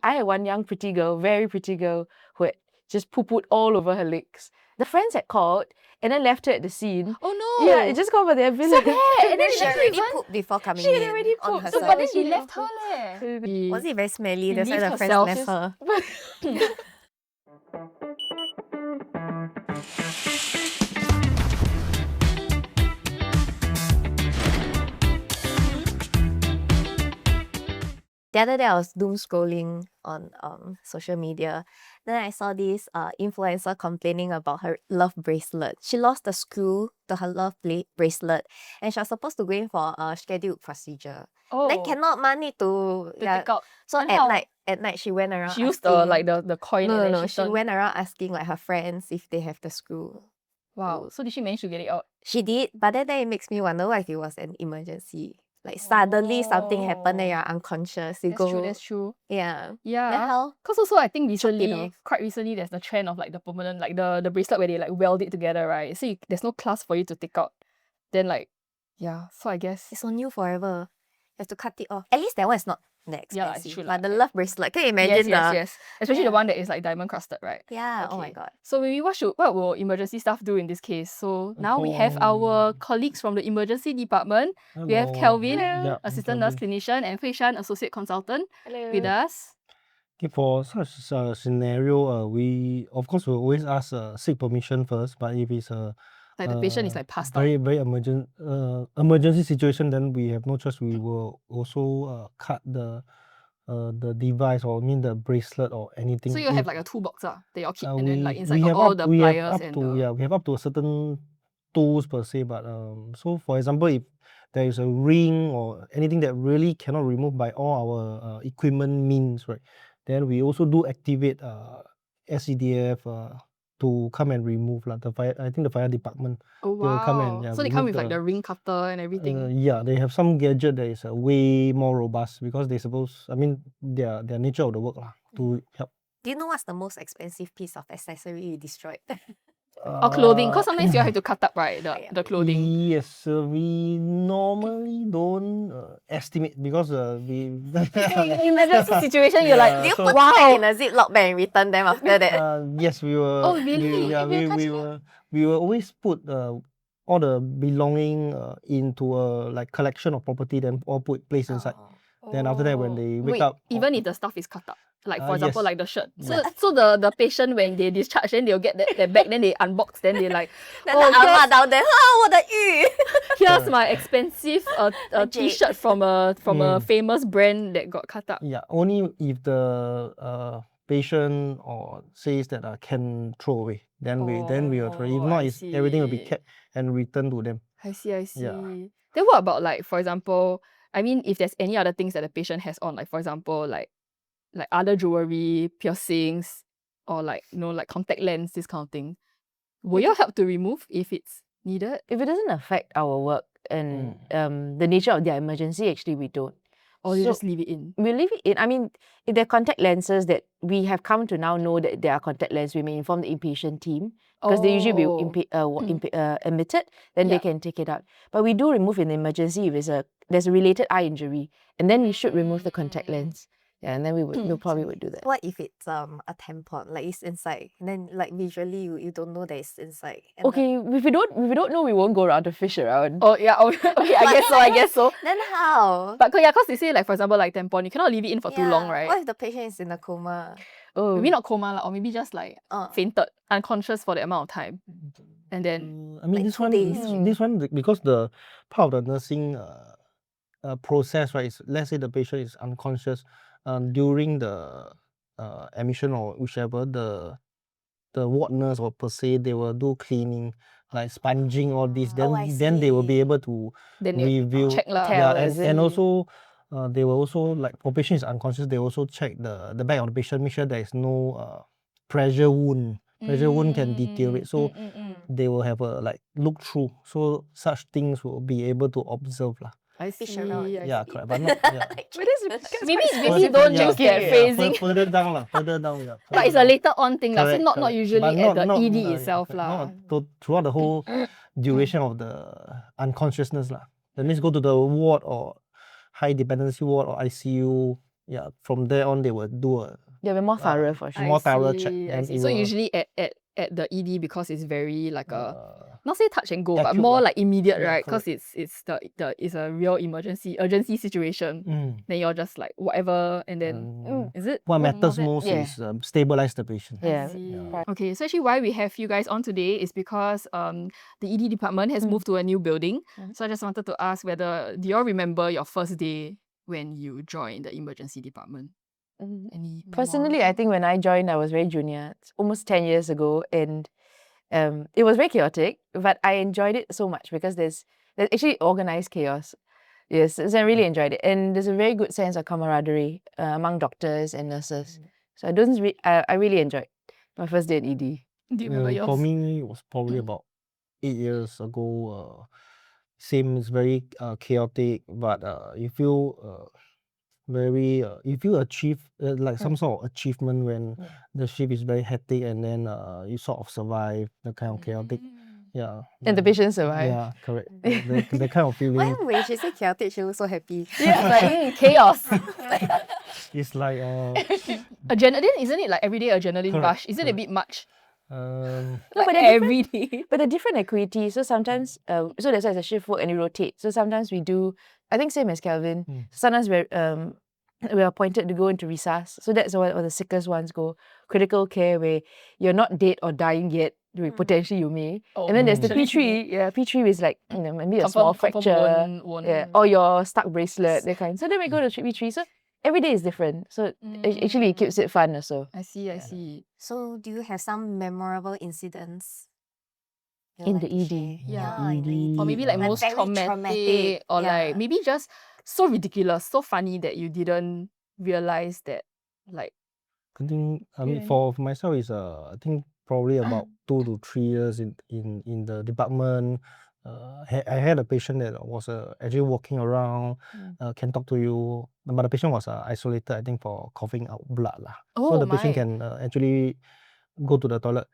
I had one young pretty girl, very pretty girl, who had just poo-pooed all over her legs. The friends had called and then left her at the scene. Oh no! Yeah, it just called for the ambulance. So bad! And then She already pooped before coming She had in already on pooped. herself. but then they left her leh. Was it very smelly? That's why Relieved the friends herself. left her. The other day I was doom scrolling on social media. Then I saw this influencer complaining about her love bracelet. She lost a screw to her love bracelet and she was supposed to go in for a scheduled procedure. Oh. Then cannot need to take out. So And at night she went around She used asking, the coin. No, and no, then she went around asking like her friends if they have the screw. Wow. So did she manage to get it out? She did, but then it makes me wonder what if it was an emergency. Like suddenly something happened and you're unconscious. That's true. Yeah. Yeah. Then how? Because also I think Chop it recently, off. quite recently, there's the trend of like the permanent, like the bracelet where they like weld it together, right? So there's no clasp for you to take out. Then like, yeah. So I guess It's on you forever. You have to cut it off. At least that one is not that expensive. Yeah, it's true But lah. the love bracelet, can you imagine yes. Especially the Yeah. one that is like diamond crusted, right? Yeah, oh my Okay. god. So maybe what will emergency staff do in this case? So now we have our colleagues from the emergency department. We have Kelvin, Yeah, assistant nurse clinician, and Shan, associate consultant, with us. Okay, for such a scenario, we of course will always ask seek permission first. But if it's a Like the patient is like passed out. very emergency situation, then we have no choice. We will also cut the device, or the bracelet or anything. So you have like a toolbox that you keep, and then like we inside have got all up- the we have pliers up and to the... we have up to a certain tools per se. But so for example, if there is a ring or anything that really cannot remove by all our equipment means, right, then we also do activate SCDF to come and remove the fire. I think the fire department. Oh They will come and, wow. yeah, So they come remove with like the- the ring cutter and everything. yeah, they have some gadget that is way more robust because they suppose, their nature of the work to help. Do you know what's the most expensive piece of accessory you destroyed? Or clothing, because sometimes you have to cut up, right? The clothing. Yes, we normally don't estimate because we. In emergency situation, you're like, Do you so- put them in a ziplock bag and return them after that? Yes, we were. Oh, really? We will always put all the belonging into a collection of property, then all place inside. Then after that, when they wake Wait, up, even if the stuff is cut up, like for example, yes. like the shirt. So the patient, when they discharge, then they'll get that bag, then they unbox, then they like, Then the ah down there, oh, 我的玉. here's my expensive t-shirt from a famous brand that got cut up. Yeah, only if the patient or says that can throw away, then we will throw. If not, everything will be see. kept and returned to them. I see. Yeah. Then what about like, for example, if there's any other things that the patient has on, like for example, like other jewellery, piercings, or like contact lens, this kind of thing. Will you help to remove if it's needed? If it doesn't affect our work and the nature of their emergency, actually we don't. Or you So- just leave it in? We leave it in. If they're contact lenses that we have come to now know that they are contact lenses, we may inform the inpatient team because they usually be admitted, then they Yeah. can take it out. But we do remove in emergency if there's a related eye injury, and then we should remove the contact lens. Yeah, and then we probably would do that. What if it's a tampon, like it's inside, and then like visually you don't know that it's inside. And Okay, if we don't know, we won't go around to fish around. Oh yeah, okay, I guess so. Then how? But because they say like for example like tampon, you cannot leave it in for too long, right? What if the patient is in a coma? Oh, Maybe not coma lah, or maybe just like fainted, unconscious for the amount of time, and then Like Like this 2 one, days. this one because the part of the nursing process, right? Is, let's say the patient is unconscious, during the admission or whichever, the ward nurse or per se, they will do cleaning, like sponging all this. Then I then they will see. be able to Then they review. check lah. Tell, Yeah, is and it? also. They will also, like for patient is unconscious, they also check the back of the patient, make sure there is no pressure wound. Pressure wound can deteriorate, so they will have a look through. So such things will be able to observe lah. I Fish see. around. Yeah, correct. But not yeah. Maybe Further- don't yeah, use that yeah, phrasing. Further down lah. Further down. Yeah. But it's a later on thing lah. So Correct, not correct. usually But at the not- ED yeah, itself correct. lah. Not throughout the whole duration of the unconsciousness lah. That means go to the ward or high dependency ward or ICU. yeah, from there on they will do a Yeah, we're more thorough for sure. more thorough check. I Then see. it So will, usually at the ED, because it's very like a uh, not say touch and go, but acute more lah. like immediate, Yeah, right? Because it's a real urgency situation. Then you're just like whatever, and then is it? What more matters that? most Yeah. is stabilize the patient. I Yeah. see. Yeah. Okay, so actually why we have you guys on today is because the ED department has moved to a new building. So I just wanted to ask whether do you all remember your first day when you joined the emergency department? Any Personally, I memorable? think when I joined, I was very junior. It's almost 10 years ago, and it was very chaotic, but I enjoyed it so much because there's actually organized chaos. Yes, so I really enjoyed it, and there's a very good sense of camaraderie among doctors and nurses. So I really enjoyed my first day at ED. Do you remember yours? For me, it was probably about 8 years ago. Same, it's very chaotic, but you feel you feel achieve like some sort of achievement when the shift is very hectic, and then you sort of survive the kind of chaotic. Yeah. And the patients survive. Yeah, correct. The kind of feeling. Why when she say chaotic, she was so happy? Yeah, like chaos. It's like Adrenaline, isn't it like everyday adrenaline Correct, rush? Isn't it a correct. bit much? um No, Like but they're every day. But they're different acuity. So sometimes, so that's why it's a shift work and you rotate. So sometimes we do, I think same as Kelvin. Sometimes we're appointed to go into resus. So that's where the sickest ones go. Critical care where you're not dead or dying yet. Potentially you may. Oh, And then there's the potentially. P3. Yeah, P3 is like maybe a small Confirm fracture. won't. Yeah, or your stuck bracelet, that kind. So then we go to P3. So every day is different. So actually it keeps it fun also. I see. So do you have some memorable incidents you'd In like the to ED. share? Yeah. in the ED. Or maybe like Like most very traumatic, or like yeah. maybe just so ridiculous, so funny that you didn't realize that like I think I mean Yeah. for myself is I think probably about 2 to 3 years in the department. I had a patient that was actually walking around, can talk to you, but the patient was isolated, I think, for coughing out blood lah. So Oh the patient my. can actually go to the toilet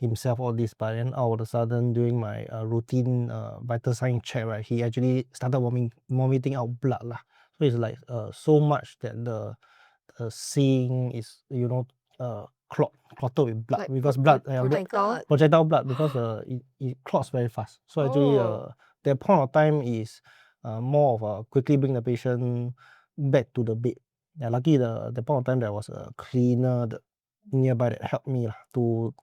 himself, all this, but then all of a sudden during my routine vital sign check, right, he actually started vomiting out blood lah. So it's like so much that the seeing is clotted with blood, Like because blood Oh my god. projectile blood, because it clots very fast. So actually that point of time is more of quickly bring the patient back to the bed. Yeah, lucky the point of time there was a cleaner nearby that helped me lah, to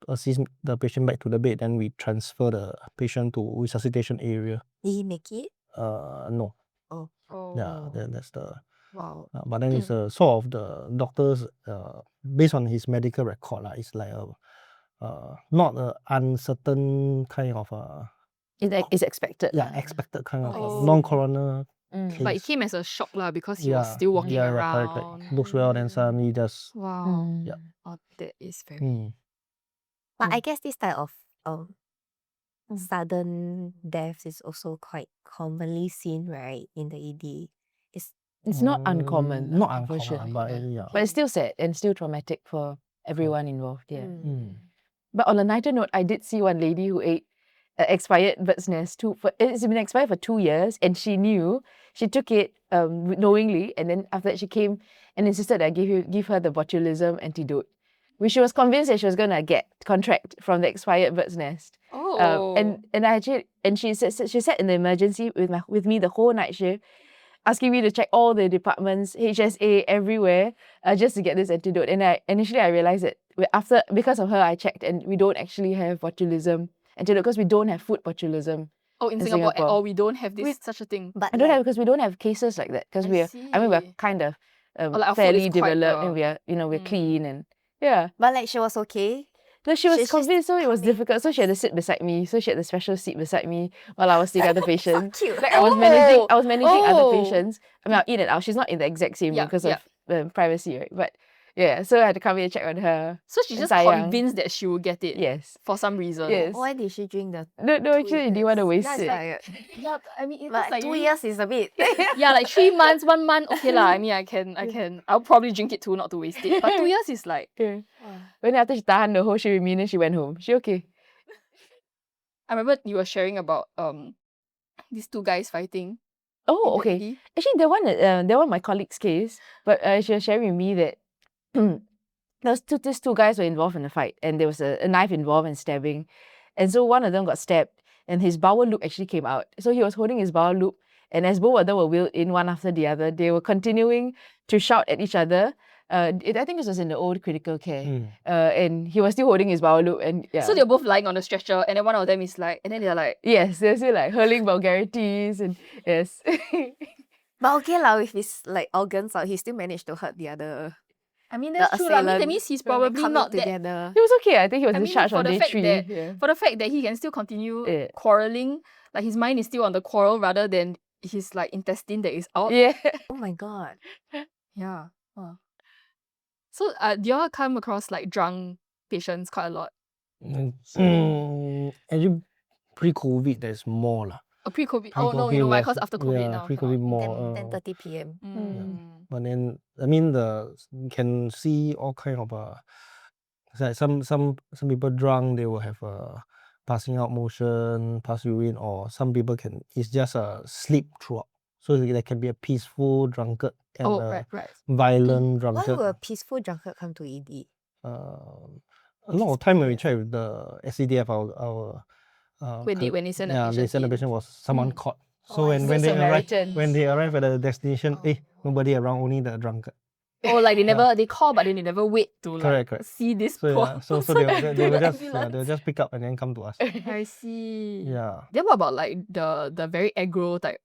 assist the patient back to the bed. Then we transfer the patient to resuscitation area. Did he make it? No. Oh. Yeah, that's the. Wow. But then it's sort of the doctors based on his medical record lah. It's like not a uncertain kind of It's expected. expected kind of Oh. non-coroner case. But it came as a shock lah because he was still walking around. Correct. Looks well, then suddenly just Wow. Yeah. Oh, that is very But I guess this type of sudden deaths is also quite commonly seen, right, in the ED. It's not uncommon. Not for uncommon, sure. but yeah. But it's still sad and still traumatic for everyone involved. Yeah. Mm. But on a lighter note, I did see one lady who ate expired bird's nest. It's been expired for 2 years, and she knew. She took it knowingly, and then after that she came and insisted I give her the botulism antidote, which she was convinced that she was gonna get contract from the expired bird's nest. Oh. And she sat in the emergency with me the whole night shift, asking me to check all the departments, HSA, everywhere, just to get this antidote. And initially I realized that because of her, I checked, and we don't actually have botulism antidote because we don't have food botulism. Oh, in Singapore at all, we don't have such a thing. But I don't have, because we don't have cases like that, because we're kind of like our food fairly is quite, developed, and we're clean, and yeah. But like she was okay. No, she was She's convinced, so it was coming. difficult. So she had to sit beside me. So she had the special seat beside me while I was seeing other patients. So cute. Like I was managing other patients. I mean, I'll in and out. She's not in the exact same room because of privacy, right? But yeah, so I had to come in and check on her. So she's just sayang. convinced that she will get it. Yes. For some reason. Yes. Why did she drink the No, actually, I didn't want to waste it. expired? Yeah, I mean, it's But like 2 years is a bit. Yeah, like 3 months, 1 month, okay lah. I mean, I'll probably drink it too, not to waste it. But 2 years is like, Yeah. When after she tahan the whole shift with me, then she went home. She okay. I remember you were sharing about these 2 guys fighting. Oh, in the okay. ED? Actually, that one my colleague's case, but she was sharing with me that these two guys were involved in a fight, and there was a knife involved and stabbing, and so one of them got stabbed, and his bowel loop actually came out. So he was holding his bowel loop, and as both of them were wheeled in one after the other, they were continuing to shout at each other. I think this was in the old critical care, and he was still holding his bowel loop, and yeah. So they're both lying on the stretcher, and then one of them is like, and then they're like, Yes, they're still like hurling vulgarities, and yes. But okay lah, with his like organs out, he still managed to hurt the other. I mean, The that's true. I mean, that assailant means he's when they probably coming not that. together. He was okay. I think he was I mean, discharged for on the day fact 3. that Yeah. for the fact that he can still continue Yeah. quarreling, like his mind is still on the quarrel rather than his like intestine that is out. Yeah. Oh my god. Yeah. Wow. So, do y'all come across like drunk patients quite a lot? Actually, pre-COVID, there's more lah. Pre-COVID. Oh no, you know why? was- Because after COVID yeah, now. pre-COVID cannot. more. 10:30 p.m. But then, I mean, you can see all kind of it's like some people drunk, they will have passing out motion, pass urine, or some people it's just a sleep throughout. So there can be a peaceful drunkard and Oh, a right. violent Why drunkard. would a peaceful drunkard come to ED? A lot of time when we check with the SCDF, our When they send a yeah, patient they send the in. patient was someone caught. So Oh, I when see. they arrive Samaritans. at the destination, nobody around, only the drunkard. Oh, like they call, but then they never wait to like Correct. see this So poor yeah, so person they to will the just ambulance. they'll just pick up and then come to us. I see. Yeah. Then what about like the very aggro type,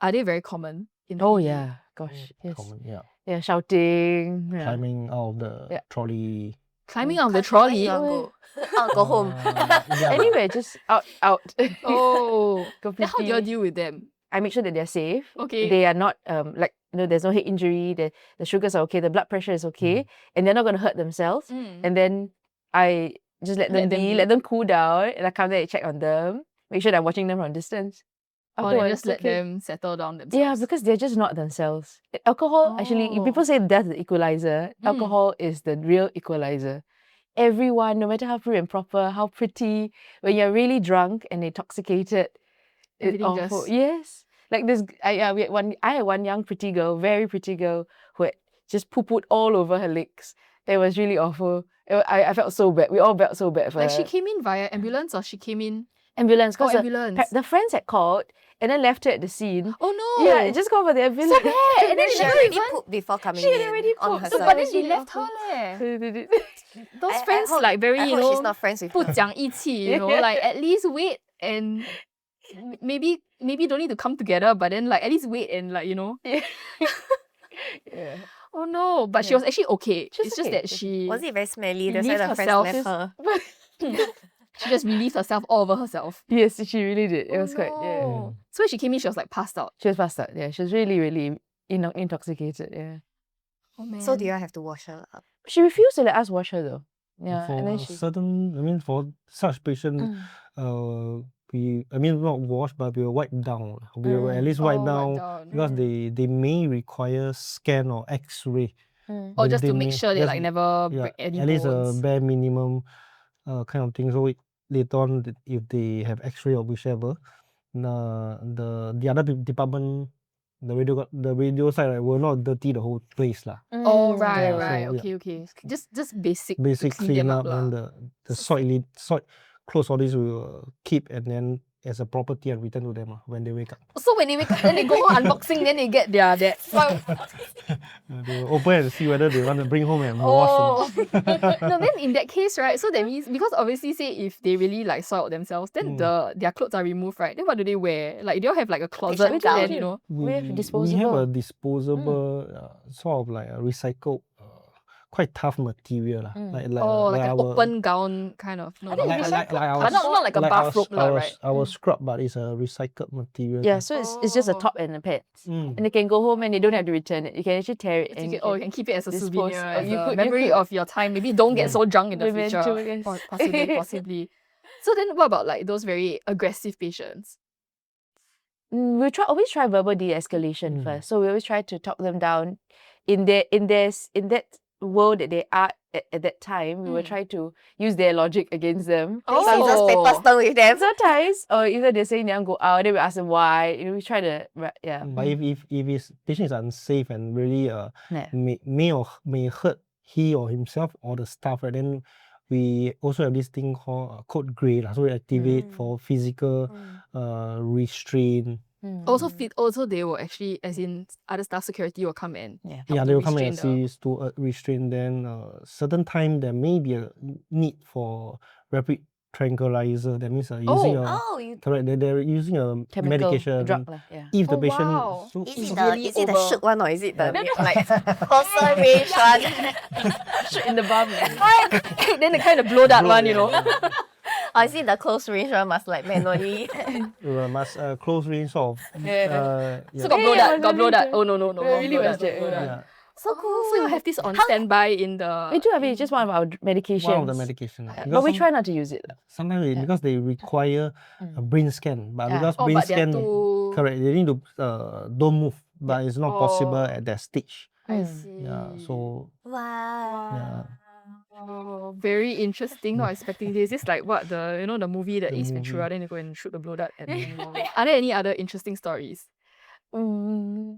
are they very common in the Oh ED? yeah, gosh, yes. Common, yeah. Yeah, shouting. Yeah. Climbing out of the trolley. Climbing out of the Where trolley. you want go? I'll go home. Yeah. Anyway, just out. Oh, then how do you Completely. deal with them? I make sure that they're safe. Okay. They are not there's no head injury, the sugars are okay, the blood pressure is okay, and they're not gonna hurt themselves. Mm. And then I just let them be, let them cool down, and I come there and check on them, make sure that I'm watching them from distance. Or then Afterwards, just let okay. them settle down themselves. Yeah, because they're just not themselves. Alcohol, actually, if people say death is the equalizer, alcohol is the real equalizer. Everyone, no matter how prim and proper, how pretty, when you're really drunk and intoxicated, it's Everything awful. just- Yes. Like this, I had one young pretty girl, very pretty girl, who had just poo-pooed all over her legs. It was really awful. I felt so bad. We all felt so bad for Like her. she came in via ambulance or she came in... ambulance, Oh, because ambulance. the friends had called and then left her at the scene. Oh no! Yeah, just called for the ambulance. So bad! And then She she already even... pooped before coming She had in already on pooped. herself. So, but then It's they really left awful. her leh. Those I friends hope- like very, I you hope know, she's not friends with her. 不讲义气, you know, like at least wait and maybe don't need to come together, but then like at least wait and like, you know. Yeah. Oh no, but she Yeah. was actually okay. She's it's just okay. that she Was it very smelly? That's why relieved the friends herself. left her. she just relieved herself all over herself. Yes, she really did. It Oh was quite, yeah. no. So when she came in, she was like passed out. She was passed out. Yeah, she was really, really intoxicated. Yeah. Oh man. So do you have to wash her up? She refused to let us wash her though. Yeah, For and then for such patient, not wash, but we will wipe down. We will at least wipe down because they may require scan or X-ray. Or just They to make may- sure they just- like never yeah, break any at least a bones. bare minimum kind of thing. So later on, if they have X-ray or whichever, the other department, the radio side, right, will not dirty the whole place lah. Oh right, Yeah, right. so, yeah. Okay. Just basic Basic clean them clean up up lah. and the soil clothes, all this we will keep and then as a property and return to them when they wake up. So when they wake up, then they go home unboxing, then they get their soil. They will open and see whether they want to bring home and wash. Oh. No, then in that case, right? So that means because obviously say if they really like soiled themselves, then their clothes are removed, right? Then what do they wear? Like they all have like a closet, Patient then gown. you know. We have We have disposable. a disposable, sort of like a recycled, quite tough material lah. Like Like our, an open gown kind of. No, think not it's like, recycled. our but not like a like bathrobe lah, right? our scrub, but it's a recycled material. Yeah, so it's just a Oh. top and a pants. Mm. And they can go home and they don't have to return it. You can actually tear it. You can keep it as a dispose- souvenir, or as you a could- you memory could- of your time. Maybe don't get so drunk in the Memento, future. yes. Possibly. So then what about like those very aggressive patients? We always try verbal de-escalation first. So we always try to talk them down in that world that they are at that time, we will Mm. try to use their logic against them. Play scissors, paper, Oh. stone with them. Sometimes, or either they're saying they don't go out, then we ask them why. We try to, yeah. But if his patient is unsafe and really Yeah. may hurt he or himself or the staff, right, then we also have this thing called code grey. So we activate for physical restraint. Also they will actually, as in other staff security will come and Yeah. help Yeah, to they will come and restrain the- assist to restrain. Then certain time there may be a need for rapid tranquilizer. That means using Oh, you correct. They're using a Chemical, medication. a drug lah, yeah. If the Oh, patient wow. so is It's it the really is it the over. shoot one or is it the Yeah. like closer range one? Shoot in the bum. Then they kind of blow that one, you know. Or is it the close range one must like manually? must close range of So yeah. got blow Yeah, that, got blow that. yeah. Oh no, Yeah, got really blow was that, that, blow that. Yeah. So cool. So you have this on How- standby in the. We do have it, it's just one of our medications. One of the medication. But we try not to use it. Sometimes because they require a brain scan, but because Oh, brain but they're scan too- correct, they need to don't move, but it's not possible Oh. at that stage. I see. Yeah, so Wow. yeah. Oh, very interesting. Not expecting this. It's like what the the movie, the The Ace movie. Ventura, then they go and shoot the blow dart. Are there any other interesting stories? I mean,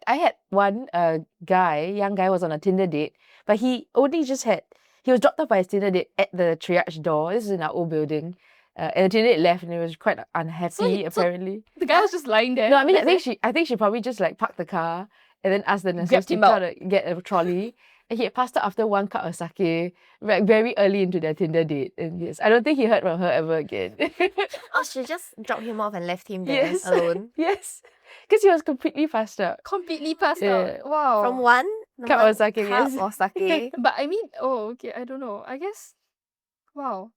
I had one young guy was on a Tinder date, but he was dropped off by his Tinder date at the triage door. This is in our old building. And the Tinder date left and he was quite unhappy, So apparently. The guy was just lying there. No, I mean, That's it. I think she probably just like parked the car and then asked the nurses Grabbed to him try out. to get a trolley. And he had passed out after one cup of sake, like very early into their Tinder date. And yes, I don't think he heard from her ever again. Oh, she just dropped him off and left him there Yes. alone. Yes, because he was completely passed out. Completely passed Yeah. out. Wow. From one Cup of sake, cup yes. of sake. But I mean, okay, I don't know. I guess, wow.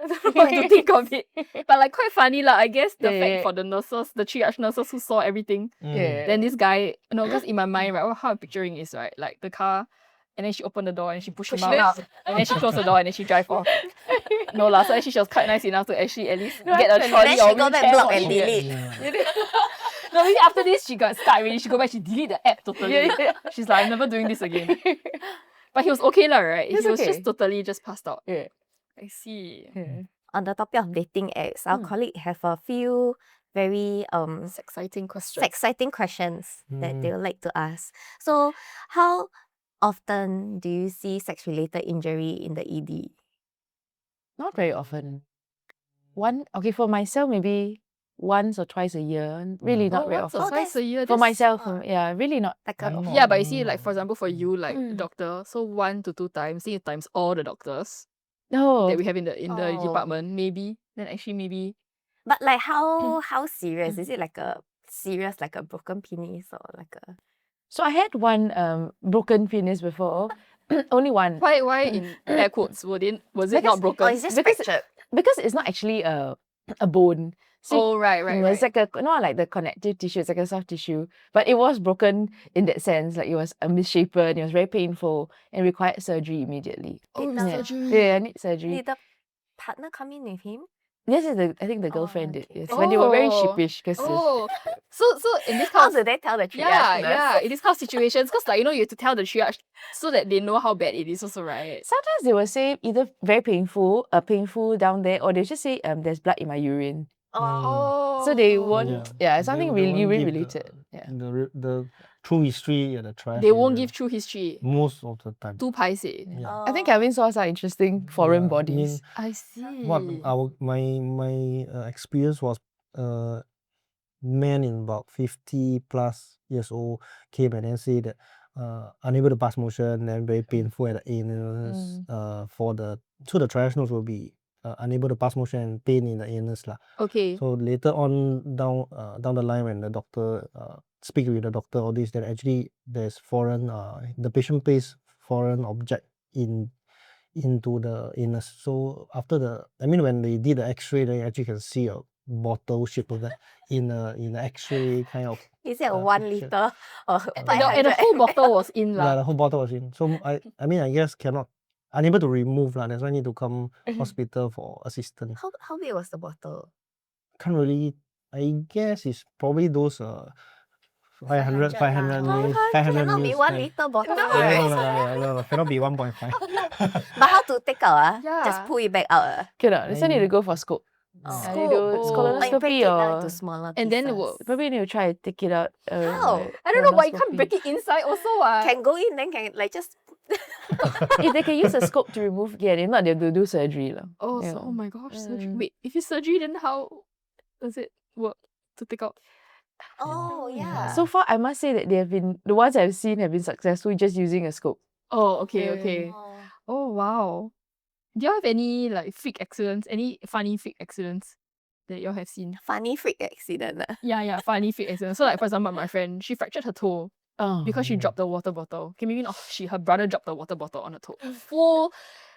I don't know what to think of it. But like quite funny lah. I guess the fact for the nurses, the triage nurses who saw everything. Yeah. Then this guy, because in my mind, right, how I'm picturing is right, like the car, and then she opened the door and she pushed him Push him out, out. and then she closed the door and then she drive off. No lah, so actually she was quite nice enough to actually at least No, get a actually, trolley Then or she go back wheelchair block for and him. delete. No, maybe after this she got stuck already. She go back, she delete the app totally. Yeah. She's like, I'm never doing this again. But he was okay lah, right? He was was okay. just totally just passed out. Yeah. I see. On the topic of dating apps, our colleague have a few very It's exciting question. exciting questions that they would like to ask. So, how often do you see sex-related injury in the ED? Not very often. Okay, for myself, maybe once or twice a year. Really not very once or often. twice a year. For that's- myself, yeah, really not. Like I'm a not- Yeah, but you see, like for example, for you, like Mm. doctor, so 1 to 2 times, then you times all the doctors No. that we have in the Oh. department, maybe. Then actually maybe But like how serious? Is it like a serious like a broken penis or like a So I had one broken penis before. Only one. why in air quotes was it Because- not broken? or is it Because- fractured? Because it's not actually a bone. So right. it's like not like the connective tissue, it's like a soft tissue. But it was broken in that sense. Like it was misshapen, it was very painful and required surgery immediately. Did Yeah. the, Yeah, I need surgery. did the partner come in with him? Yes, I think the girlfriend did. okay. Yes. But they were very Oh. sheepish because Oh, so in this How kind do of they tell the triage yeah, nurse? in this kind of situations, because like you have to tell the triage so that they know how bad it is also, right? sometimes they will say either very painful down there, or they just say there's blood in my urine. Oh. So they won't. Yeah, They- something they really won't give related. Yeah. The true history the trash. They won't area give true history. most of the time. Too paiseh. Yeah. I think Kelvin saw some interesting foreign Yeah, I bodies. mean, I see. what my experience was men in about 50 plus years old came and then say that unable to pass motion, then very painful at the anus. So the triage nurse will be unable to pass motion and pain in the anus lah. Okay. So later on down the line when the doctor speak with the doctor all this, then actually there's foreign the patient pays foreign object into the anus. So after when they did the X-ray, they actually can see a bottle shape of that in the X-ray kind of. Is it a 1 picture. liter or And the 500? whole bottle was in Yeah, lah. the whole bottle was in. So I guess unable to remove lah. That's why I need to come hospital for assistance. How big was the bottle? Can't really. I guess it's probably those 500 ml, 500 Cannot be ml. 1 liter bottle, No, right? cannot be 1.5. But how to take out? Just Yeah. pull it back out. Cannot. This one need to go for scope. Oh. They do Scope, Like break colonoscopy it down into or smaller and then it pieces. will- probably need to try to take it out. How? I don't know, but you can't colonoscopy. break it inside also. What? Can go in, then can like just If they can use a scope to remove, yeah, if not, they have to do surgery. Oh, Yeah. so, oh my gosh, surgery. Mm. Wait, if it's surgery, then how does it work to take out? Oh yeah. So far, I must say that the ones I've seen have been successful just using a scope. Oh, okay, Yeah. okay. Oh. Oh, wow. Do you have any like freak accidents? Any funny freak accidents that you all have seen? Funny freak accident. Yeah, funny freak accidents. So like for example, my friend, she fractured her toe Oh. because she dropped the water bottle. Okay, maybe not her brother dropped the water bottle on her toe.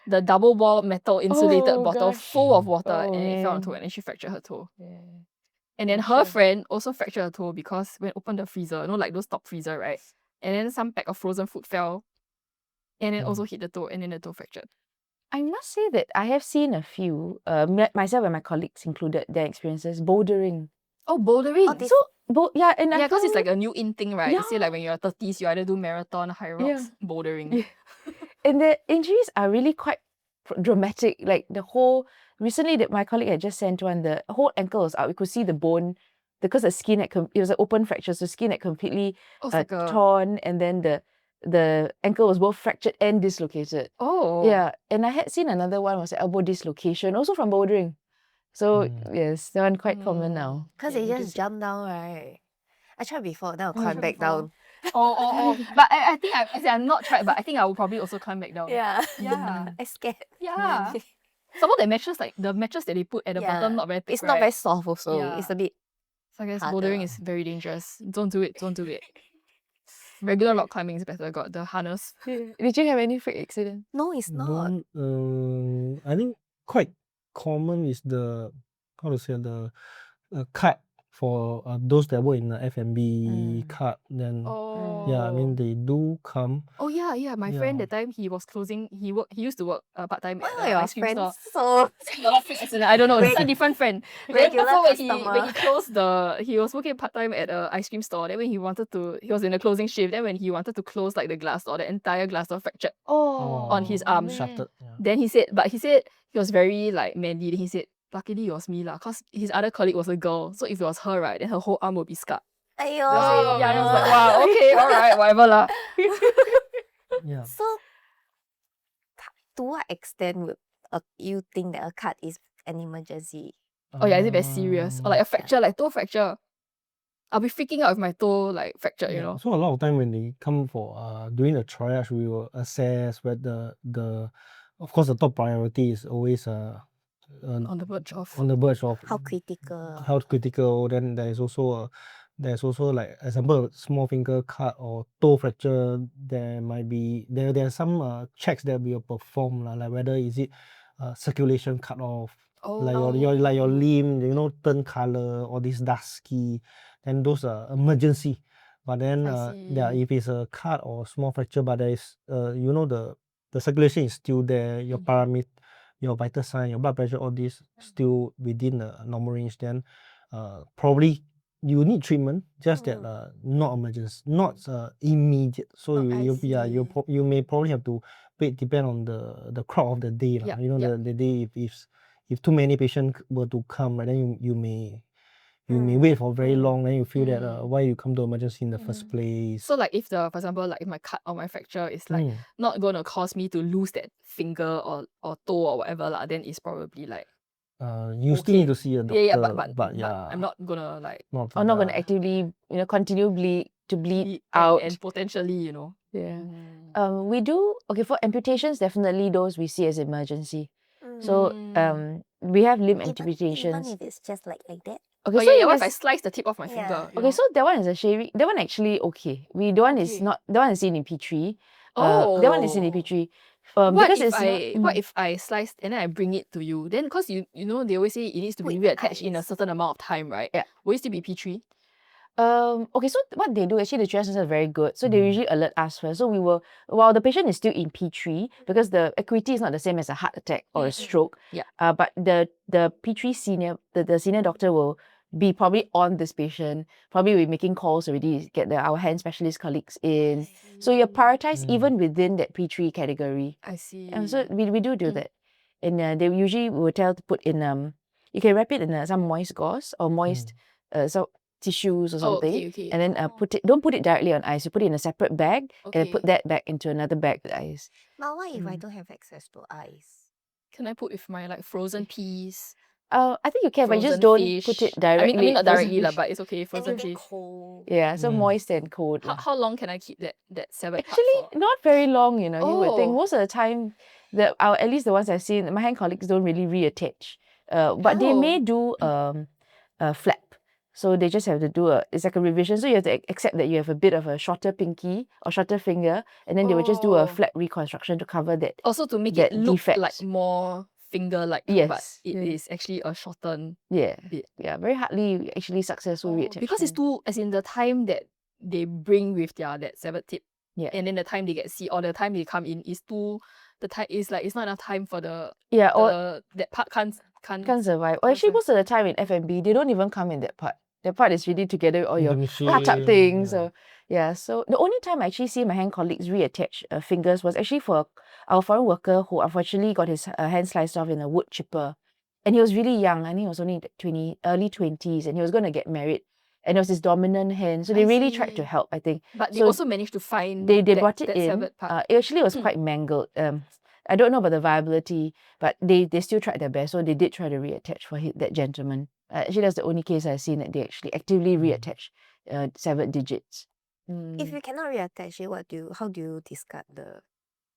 The double wall metal insulated Oh, bottle gosh. full of water Oh, and it fell on her toe man. and then she fractured her toe. Yeah. And then Oh, her sure. friend also fractured her toe because when opened the freezer, you know, like those top freezer, right? And then some pack of frozen food fell and then also hit the toe and then the toe fractured. I must say that I have seen a few, myself and my colleagues included, their experiences bouldering. Oh, bouldering. Oh, this- Yeah, and I Yeah, because it's found- like a new in thing, right? They say Yeah. like when you're 30s, you either do marathon, high rocks, bouldering. Yeah. And the injuries are really quite dramatic. Like recently that my colleague had just sent one, the whole ankle was out. You could see the bone because the skin it was an open fracture, so skin had completely Oh, it's like a... torn, and then the ankle was both fractured and dislocated. Oh. Yeah, and I had seen another one was an elbow dislocation, also from bouldering. So yes, that one quite common now. Because Yeah, they you just just- jump down, right? I tried before, then I'll climb tried back before. down. Oh. But I think I've not tried, but I think I will probably also climb back down. Yeah. Yeah. I scared. Yeah. Some of the mattress, like the mattress that they put at the bottom, not very thick, It's not right? very soft also. Yeah. It's a bit So I guess harder. bouldering is very dangerous. Don't do it. Regular rock climbing is better. Got the harness. Did you have any freak accident? No, it's not. I think quite common is the cut for those that work in the F&B cut. Then yeah, I mean they do come. Oh yeah. My friend Yeah. that time he was closing. He used to work part time Why at are an your ice cream store. friends so Not freak accident. I don't know. It's a different friend. Then regular so customer? when he closed he was working part time at an ice cream store. Then when he was in a closing shift. Then when he wanted to close like the glass door, the entire glass door fractured on his arm. Shattered. Yeah. Then he said he was very like manly. Then he said, luckily it was me lah, cause his other colleague was a girl. So if it was her, right, then her whole arm would be scarred. Aiyo. Yeah, and I was like, wow, okay, alright, whatever lah. Yeah. So, to what extent would you think that a cut is an emergency? Oh yeah, is it very serious? Or like a fracture, like toe fracture. I'll be freaking out if my toe like fractured, you know. So a lot of time when they come for during the triage, we will assess whether of course the top priority is always On the verge of. How critical? how critical. Then there's also like example small finger cut or toe fracture. There might be there are some checks that we will perform like whether is it circulation cut off, like your limb, you know, turn color or this dusky, then those are emergency. But then yeah, if it's a cut or small fracture, but there is you know the circulation is still there, your parameter, your vital sign, your blood pressure, all this still within the normal range, then probably you need treatment, just that not emergency, not immediate. So you may probably have to wait, depend on the crowd of the day. Yep, You know, yep. the day if too many patients were to come, right, then you may wait for very long, then you feel that why you come to emergency in the first place. So like if for example, like if my cut or my fracture is like not gonna cause me to lose that finger or toe or whatever lah, then it's probably like you still need to see a doctor. yeah, but yeah, I'm not gonna like Or not going to actively, continue bleed out. and potentially, you know. Yeah. We do, for amputations, definitely those we see as emergency. So we have limb amputations. Even if it's just like that. Okay, Oh so yeah, what if I there's- slice the tip of my finger? you Okay, know? so that one is a shaving. That one actually okay. That one is seen in P3. That one is seen in P3. What Because if it's what if I slice and then I bring it to you? Then because you know they always say it needs to be reattached in a certain amount of time, right? Yeah. Will it still be P3? Okay, so what they do, actually the triage nurses are very good. So they usually alert us first. So we will, while the patient is still in P3, because the acuity is not the same as a heart attack or a stroke. Yeah. But the P3 senior, the senior doctor will be probably on this patient. Probably we're making calls already, get our hand specialist colleagues in. So you're prioritized even within that P3 category. I see. And so we do that. And they usually will tell to put in you can wrap it in some moist gauze or moist so tissues or something. okay. And then don't put it directly on ice. You put it in a separate bag and put Okay. that back into another bag with ice. But what if I don't have access to ice? Can I put with my like frozen peas? I think you can, but you just Frozen don't put fish? it directly. I mean not frozen directly lah, fish. but it's okay. Frozen Anything fish. cold. Yeah, so moist and cold. How long can I keep that severed part Actually, for? not very long, you know. You would think Oh. most of the time, at least the ones I've seen, my hand colleagues don't really reattach. But they may do a flap. So they just have to do it's like a revision. So you have to accept that you have a bit of a shorter pinky or shorter finger, and then they will just do a Oh. flap reconstruction to cover that. Also to make that it look like defects. more finger-like, but Yes. it is actually a shortened Yeah. bit. Yeah, very hardly actually successful reattachment. Because it's too, as in the time that they bring with that severed tip, Yeah. and then the time they get see or the time they come in is too, the time is like it's not enough time for the or that part can't survive. Or actually, most of the time in F&B, they don't even come in that part. That part is really together with all your touch-up things. So the only time I actually see my hand colleagues reattach fingers was actually for our foreign worker who unfortunately got his hand sliced off in a wood chipper. And he was really young. I think he was only early 20s, and he was going to get married. And it was his dominant hand. So they really tried to help, I think. But they So also managed to find they that, brought it that in. severed part. It actually was quite mangled. I don't know about the viability, but they still tried their best. So they did try to reattach for that gentleman. Actually, that's the only case I've seen that they actually actively reattach severed digits. If you cannot reattach it, how do you discard the?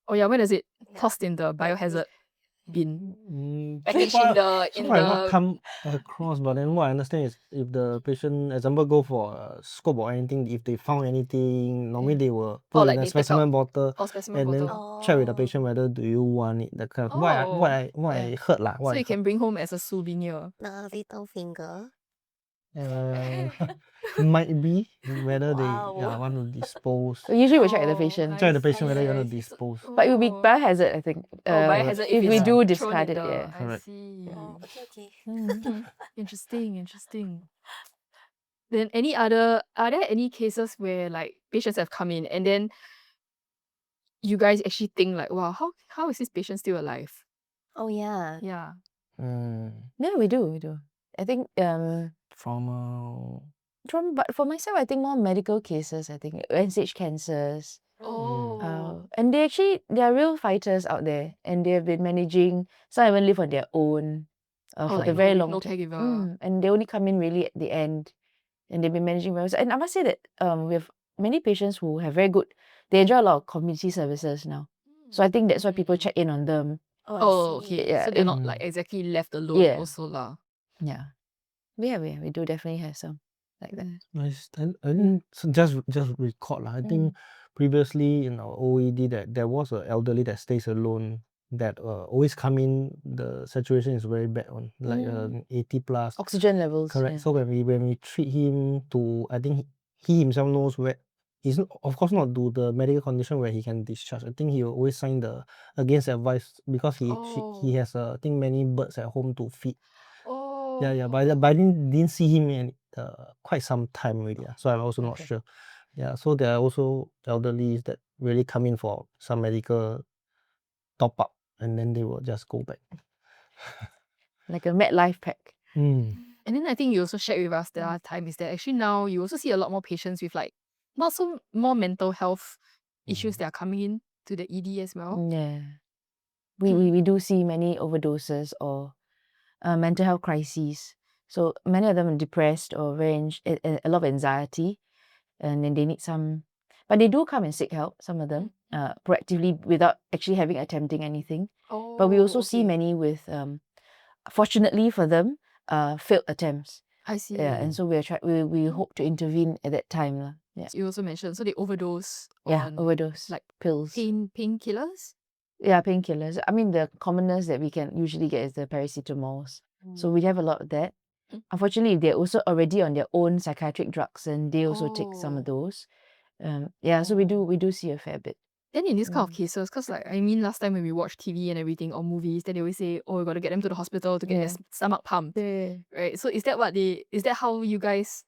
Oh yeah, when is it tossed in the biohazard bin? So Packaged far, in I've not the come across, but then what I understand is if the patient, example, go for a scope or anything, if they found anything, normally they will put like in a they take specimen out bottle specimen and then bottle. check with the patient whether do you want it. That kind of what I heard lah. So you can bring home as a souvenir. The little finger. Might be whether they want to dispose. Usually we check the patient. Check the patient whether you want to dispose. But it will be biohazard, I think. Biohazard if we it's do thrown discard in it, the- yeah. I Correct. see. Okay. Interesting. Then are there any cases where like patients have come in and then you guys actually think like, wow, how is this patient still alive? Oh yeah. Yeah. Yeah, we do. I think but for myself, I think more medical cases. I think end-stage cancers. And they are real fighters out there, and they have been managing. Some even live on their own for like a very no long time. caregiver. And they only come in really at the end, and they've been managing well. And I must say that we have many patients who have very good. They enjoy a lot of community services now, so I think that's why people check in on them. Oh, I see. Okay. Yeah, So they're not like exactly left alone Yeah. also lah. Yeah, we do definitely have some like that. I think just record lah. I think previously in our OED that there was an elderly that stays alone that always come in. The saturation is very bad on like 80 plus. Oxygen levels. Correct. Yeah. So when we treat him to, I think he himself knows where. He's of course not to the medical condition where he can discharge. I think he will always sign the against advice because he has I think many birds at home to feed. Yeah. But I didn't see him in quite some time already. So I'm also not sure. Yeah. So there are also elderly that really come in for some medical top up and then they will just go back. Like a MedLife pack. And then I think you also shared with us the other time is that actually now you also see a lot more patients with like more mental health issues that are coming in to the ED as well. Yeah. We do see many overdoses or mental health crises. So many of them are depressed or a lot of anxiety, and then they need some. But they do come and seek help. Some of them proactively without actually attempting anything. But we also see many with, fortunately for them, failed attempts. I see. Yeah, and so we hope to intervene at that time lah. Yeah. You also mentioned so they overdose on overdose like pills. Painkillers. Yeah, painkillers. I mean, the commonest that we can usually get is the paracetamols. So we have a lot of that. Unfortunately, they're also already on their own psychiatric drugs, and they also take some of those. So we do see a fair bit. Then in this kind of cases, because like I mean last time when we watch TV and everything or movies, then they always say, oh, you gotta get them to the hospital to get their stomach pumped. Yeah. Right? So is that how you guys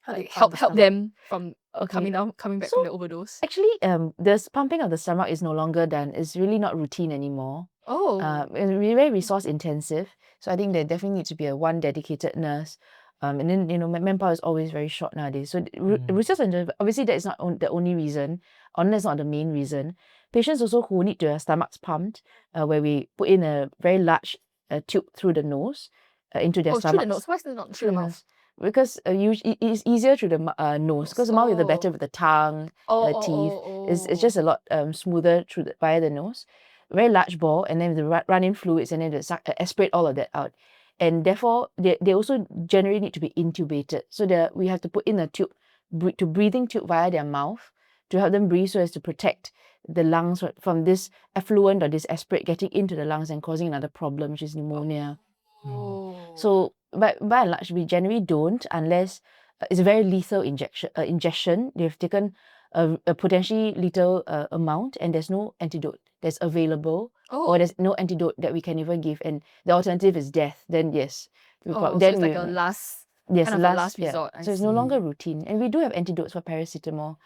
How they like pump help the them from Okay. coming back So, from the overdose? Actually, this pumping of the stomach is no longer done. It's really not routine anymore. Oh. It's really very resource intensive. So I think there definitely needs to be one dedicated nurse. And then manpower is always very short nowadays. So resource intensive, obviously that is not the only reason, or that's not the main reason. Patients also who need their stomachs pumped, where we put in a very large tube through the nose into their through the stomachs. nose. Why is it not through the mouth? Because it's easier through the nose, because the mouth is the better with the tongue and the teeth. It's just a lot smoother via the nose. Very large ball, and then run in fluids, and then they aspirate all of that out. And therefore, they also generally need to be intubated. So we have to put in a tube, breathing tube via their mouth to help them breathe so as to protect the lungs from this effluent or this aspirate getting into the lungs and causing another problem, which is pneumonia. So by and large, we generally don't, unless it's a very lethal ingestion. They've taken a potentially lethal amount, and there's no antidote that's available, or there's no antidote that we can even give, and the alternative is death. Then yes, so it's like a last last resort. So it's no longer routine, and we do have antidotes for paracetamol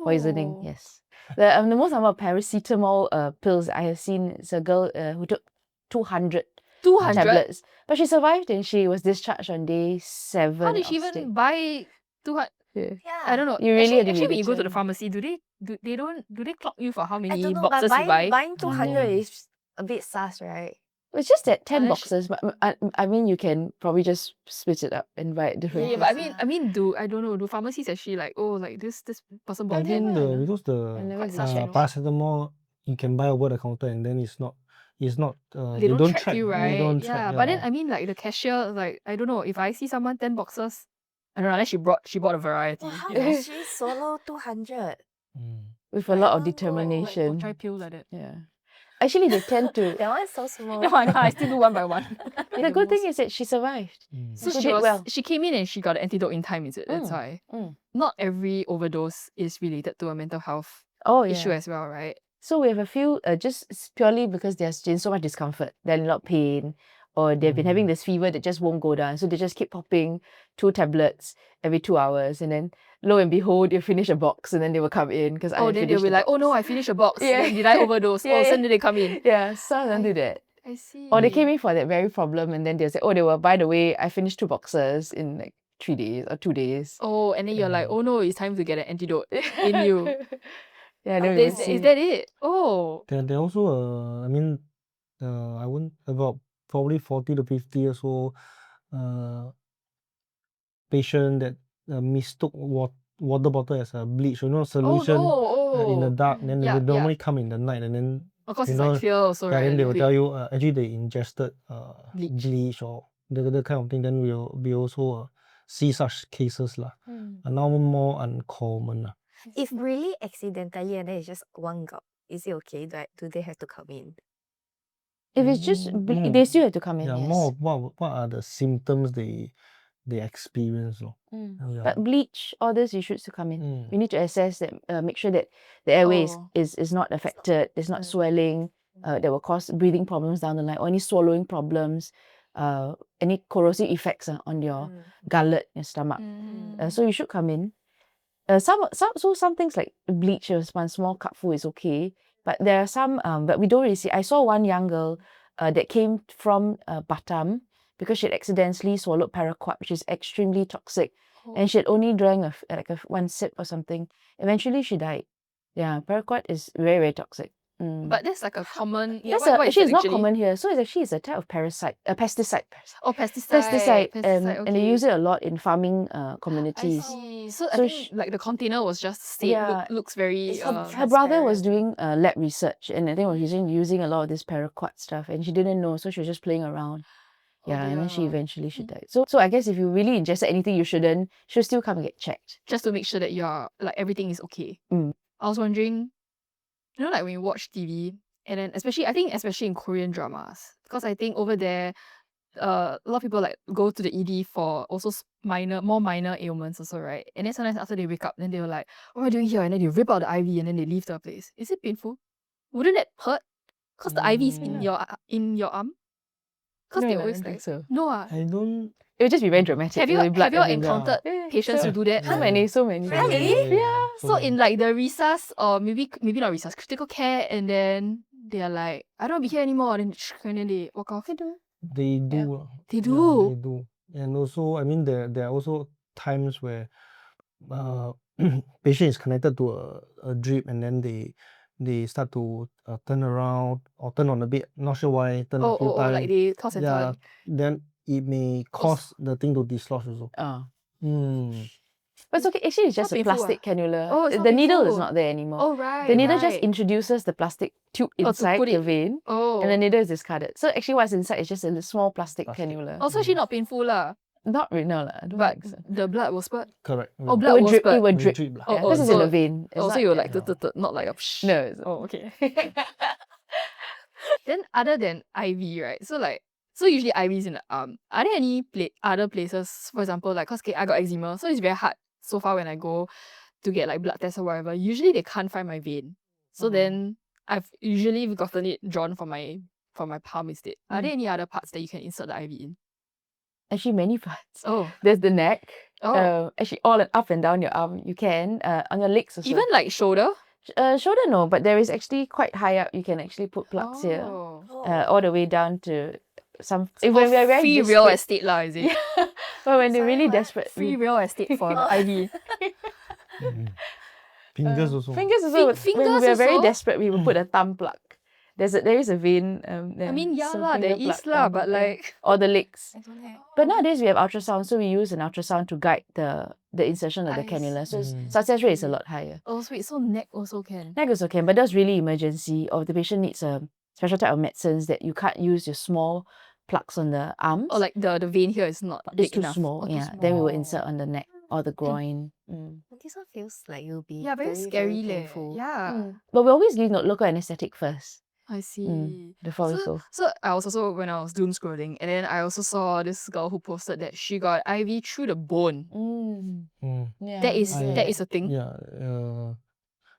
poisoning. Yes, the most number of paracetamol pills I have seen is a girl who took 200 tablets, but she survived and she was discharged on day 7. How did she even buy 200? Yeah. I don't know. You really actually when you go to the pharmacy, do they clock you for how I many don't know, but boxes you buy? buying 200 is a bit sus, right? It's just that 10 then boxes, but I mean, you can probably just split it up and buy it different. Yeah, but I mean, do pharmacies actually like, oh, like this person I bought think 10? because never the been checked. paracetamol you can buy over the counter, and then it's not They don't track you, right? They don't yeah, track, but then I mean, like the cashier, like I don't know, if I see someone 10 boxes, I don't know, unless she bought a variety. Well, how does she solo 200? With a lot of determination. Try pill like that. Yeah. Actually, they tend to. That one is so small. No, I still do one by one. The good thing is that she survived. So she did well. She came in and she got an antidote in time, is it? That's why. Not every overdose is related to a mental health issue as well, right? So we have a few just purely because there's been so much discomfort, they're in a lot of pain, or they've been having this fever that just won't go down. So they just keep popping 2 tablets every 2 hours, and then lo and behold, they finish a box, and then they will come in because then they'll be like, oh no, I finished a box. Then did I overdose? Suddenly they come in. Yeah, some of them do that. I see. Or they came in for that very problem, and then they'll say, by the way, I finished 2 boxes in like 3 days or 2 days. Oh, and then you're like, oh no, it's time to get an antidote in you. Yeah, is that it? Oh. There also I mean, I won't about probably 40 to 50 years old patient that mistook water bottle as a bleach, solution in the dark. Then they would normally come in the night, and then of course it's like fear also, right? Then they will tell you actually they ingested bleach or the kind of thing. Then we also see such cases lah. Now more uncommon. If really accidentally and then it's just one gulp, is it okay? Do they have to come in? If it's just they still have to come in. Yeah, yes. more of what are the symptoms they experience. But bleach, all this, you should still come in. We need to assess that, make sure that the airway is not affected, there's not swelling that will cause breathing problems down the line, or any swallowing problems, any corrosive effects on your gullet, your stomach. So you should come in. Some things like bleach, one small cupful is okay, but there are some but we don't really see. I saw one young girl that came from Batam because she had accidentally swallowed paraquat, which is extremely toxic, and she had only drank one sip or something. Eventually, she died. Yeah, paraquat is very, very toxic. But that's like a common. Actually, it's not common here. So it's a type of parasite, a pesticide. Oh, pesticide. And they use it a lot in farming communities. I see. So I think like the container was just looks very. Her brother was doing lab research, and I think was using a lot of this paraquat stuff, and she didn't know, so she was just playing around. And then she eventually died. So I guess if you really ingested anything you shouldn't, she'll still come and get checked. Just to make sure that you're like everything is okay. I was wondering, like when you watch TV, and then especially in Korean dramas, because I think over there, a lot of people like go to the ED for also more minor ailments also, right? And then sometimes after they wake up, then they were like, what am I doing here? And then they rip out the IV and then they leave the place. Is it painful? Wouldn't that hurt? Because the IV is in your arm. Because No, they I always don't think like so. No I don't. It would just be very dramatic. Have you It will be blood everywhere. encountered Yeah. patients So- who do that? So many. So Really? many, yeah, So many. in like the resus or maybe not resus, critical care, and then they are like, I don't want to be here anymore, and then they walk off. They do. They Yeah, do. they do. And also, I mean, there are also times where patient is connected to a drip, and then they start to turn around or turn on the bed. Not sure why. Turn a few times. Like they toss and Yeah, turn. then it may cause the thing to dislodge also. Mm. But it's okay. Actually, it's just Not a painful, plastic cannula. Oh, it's not The needle is painful. not there anymore. Oh, right. The needle just right. introduces the plastic tube to inside put the it- vein, Oh. and the needle is discarded. So actually, what's inside is just a small plastic Plastic. cannula. Also, actually not painful lah. Not really, no, I don't But think so. the blood will spurt. Correct. Oh, It blood would will drip. spurt. It would Will drip. drip lah. Yeah, Oh, this is in so- the vein. It's Oh, so not- you're yeah. like not like a psh. No. It's, Oh, okay. Then other than IV, right? So usually IVs in the arm. Are there any other places, for example, like cause I got eczema, so it's very hard so far when I go to get like blood tests or whatever. Usually they can't find my vein. So then I've usually gotten it drawn from my palm instead. Are there any other parts that you can insert the IV in? Actually, many parts. Oh. There's the neck. Oh. Actually, all up and down your arm, you can. On your legs also. Even like shoulder? Shoulder, no, but there is actually quite high up. You can actually put plugs here. Oh. All the way down to some. So when we are very free real desperate- estate lah, is it? Yeah. But when they're Sorry, really what? desperate, Free real estate for the IV. Fingers also. Fingers also. Fingers when we are very also? desperate, we will put a thumb plug. There is a vein. I mean, yeah so lah, there finger is plug, lah, but yeah. like Or the legs. I don't have. But nowadays we have ultrasound, so we use an ultrasound to guide the insertion of the I cannula. So see. success rate is a lot higher. oh wait, so neck also can. Neck also can, but that's really emergency, or the patient needs a special type of medicines that you can't use your small plugs on the arms. Or like the vein here is not it's big too enough. small. or too Yeah, then we will small. insert on the neck or the groin. This one feels like you'll be Yeah, very scary leh. painful. Yeah, But we always give local anesthetic first I see. before we So, go. so I was also when I was doom scrolling, and then I also saw this girl who posted that she got IV through the bone. Yeah, That is I- that is a thing. Yeah.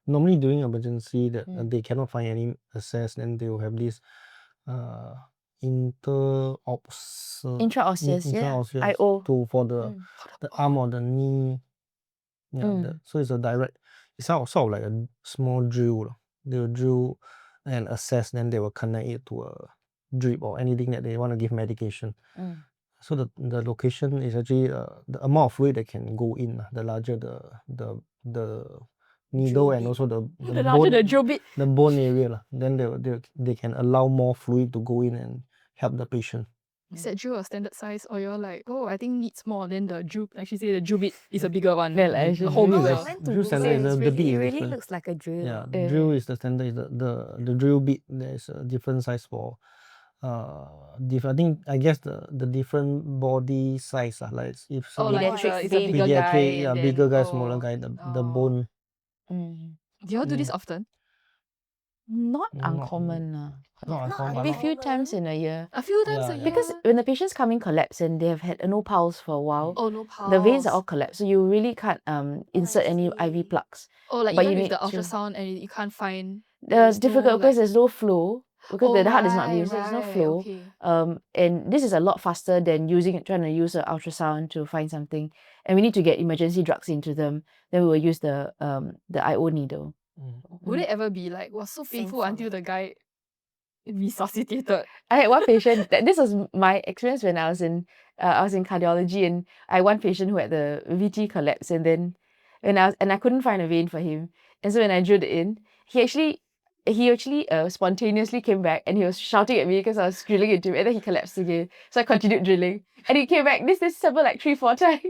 Normally during emergency that they cannot find any access, then they will have this Intraosseous, yeah. intraosseous IO. for the arm or the knee. Yeah, so it's a direct. It's sort of like a small drill. Lah. They will drill and assess, then they will connect it to a drip or anything that they want to give medication. So the location is actually the amount of fluid that can go in. The larger the needle and also the The larger the drill bit. the bone area lah. Then they can allow more fluid to go in and help the patient. Is that drill a standard size, or you're like, oh, I think needs more? Then the drill, like she said, the drill bit is a bigger one. Yeah, like, the whole drill No, is I bigger. went to drill Google standard it. is It's the bit really, is it really different. looks like a drill. Yeah, the drill is the standard. Is the drill bit. There's a different size for I guess the different body size like if Oh, like Pediatric it's a vein. bigger guy. pediatric, and then- bigger guy, oh, smaller guy, the oh. bone. Do you all do this often? Not Not- uncommon. Not uncommon. Maybe a uncommon. few times in a year. A few times Yeah, a yeah. year. Because when the patients come in collapse and they have had no pulse for a while, oh no pulse. the veins are all collapsed, so you really can't insert any see. IV plugs. Oh, like but even you with the need to- ultrasound and you can't find. It's there's difficult no, because like- there's no flow, because Oh, the heart is not right, being, so there's no right, flow. okay. And this is a lot faster than trying to use an ultrasound to find something. And we need to get emergency drugs into them. Then we will use the IO needle. Would it ever be like was so Same painful for until me. the guy resuscitated? I had one patient. This was my experience when I was in cardiology, and I had one patient who had the VT collapse, and then I couldn't find a vein for him, and so when I drilled it in, he actually spontaneously came back, and he was shouting at me because I was drilling into him, and then he collapsed again. So I continued drilling, and he came back. This happened like 3-4 times.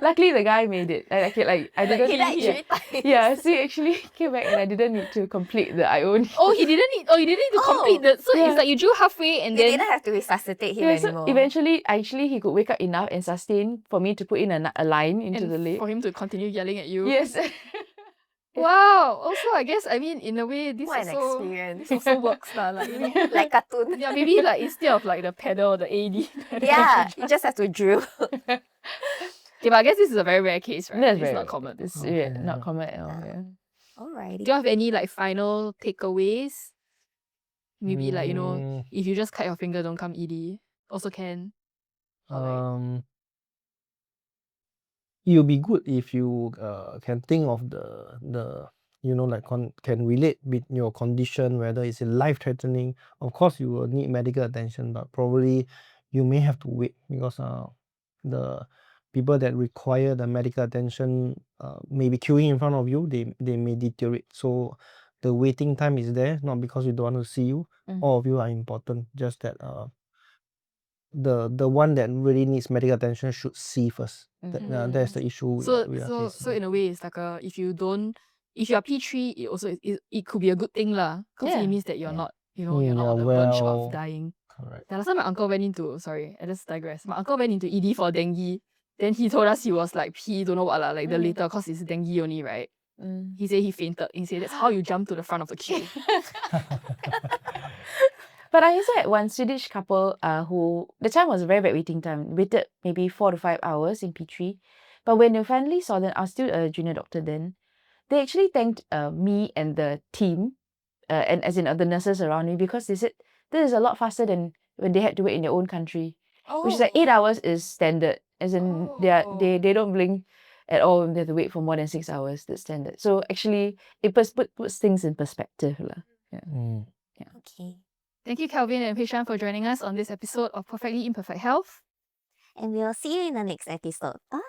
Luckily, the guy made it. I didn't. He died yeah. 3 times. Yeah, so he actually came back, and I didn't need to complete the IO. Oh, you didn't need to complete the. So Yeah. it's like you drew halfway and You then. didn't have to resuscitate him Yeah, so anymore. eventually, actually, he could wake up enough and sustain for me to put in a line into and the leg. for him to continue yelling at you. Yes. Wow. Also, I guess, I mean, in a way, this What an also experience. this also works lah. Like, you know, Like cartoon. yeah, maybe like instead of like the pedal, the AD pedal. Yeah, you just have to drill. Okay, but I guess this is a very rare case, right? That's It's very not rare. common. It's Okay, not yeah. common at all. Yeah. Yeah. Alrighty. Do you have any like final takeaways? Maybe like, you know, Mm, if you just cut your finger, don't come ED. Also can. Or like, it'll be good if you can think of the you know, like can relate with your condition, whether it's life threatening. Of course, you will need medical attention, but probably you may have to wait because the people that require the medical attention may be queuing in front of you. They may deteriorate. So the waiting time is there, not because we don't want to see you. All of you are important. Just that the one that really needs medical attention should see first. That's the issue we are so facing. in a way, it's like if you are P3, it could be a good thing lah. Because it Yeah. means that you're not, you know, Mm, you're not you're on the verge well. of dying. Correct. Yeah, last time my uncle went into, sorry, I just digress. My uncle went into ED for dengue. Then he told us he was like pee, don't know what lah, like the later, because it's dengue only, right? He said he fainted. He said that's how you jump to the front of the queue. But I also had one Swedish couple who, the time was a very bad waiting time, waited maybe 4 to 5 hours in P3. But when they finally saw them, I was still a junior doctor then, they actually thanked me and the team, and as in the nurses around me, because they said this is a lot faster than when they had to wait in their own country. Which is like 8 hours is standard. As in they don't blink at all when they have to wait for more than 6 hours. That's standard. So actually it puts things in perspective. Yeah. Mm. Okay. Thank you, Kelvin and Shan, for joining us on this episode of Perfectly Imperfect Health. And we'll see you in the next episode. Bye.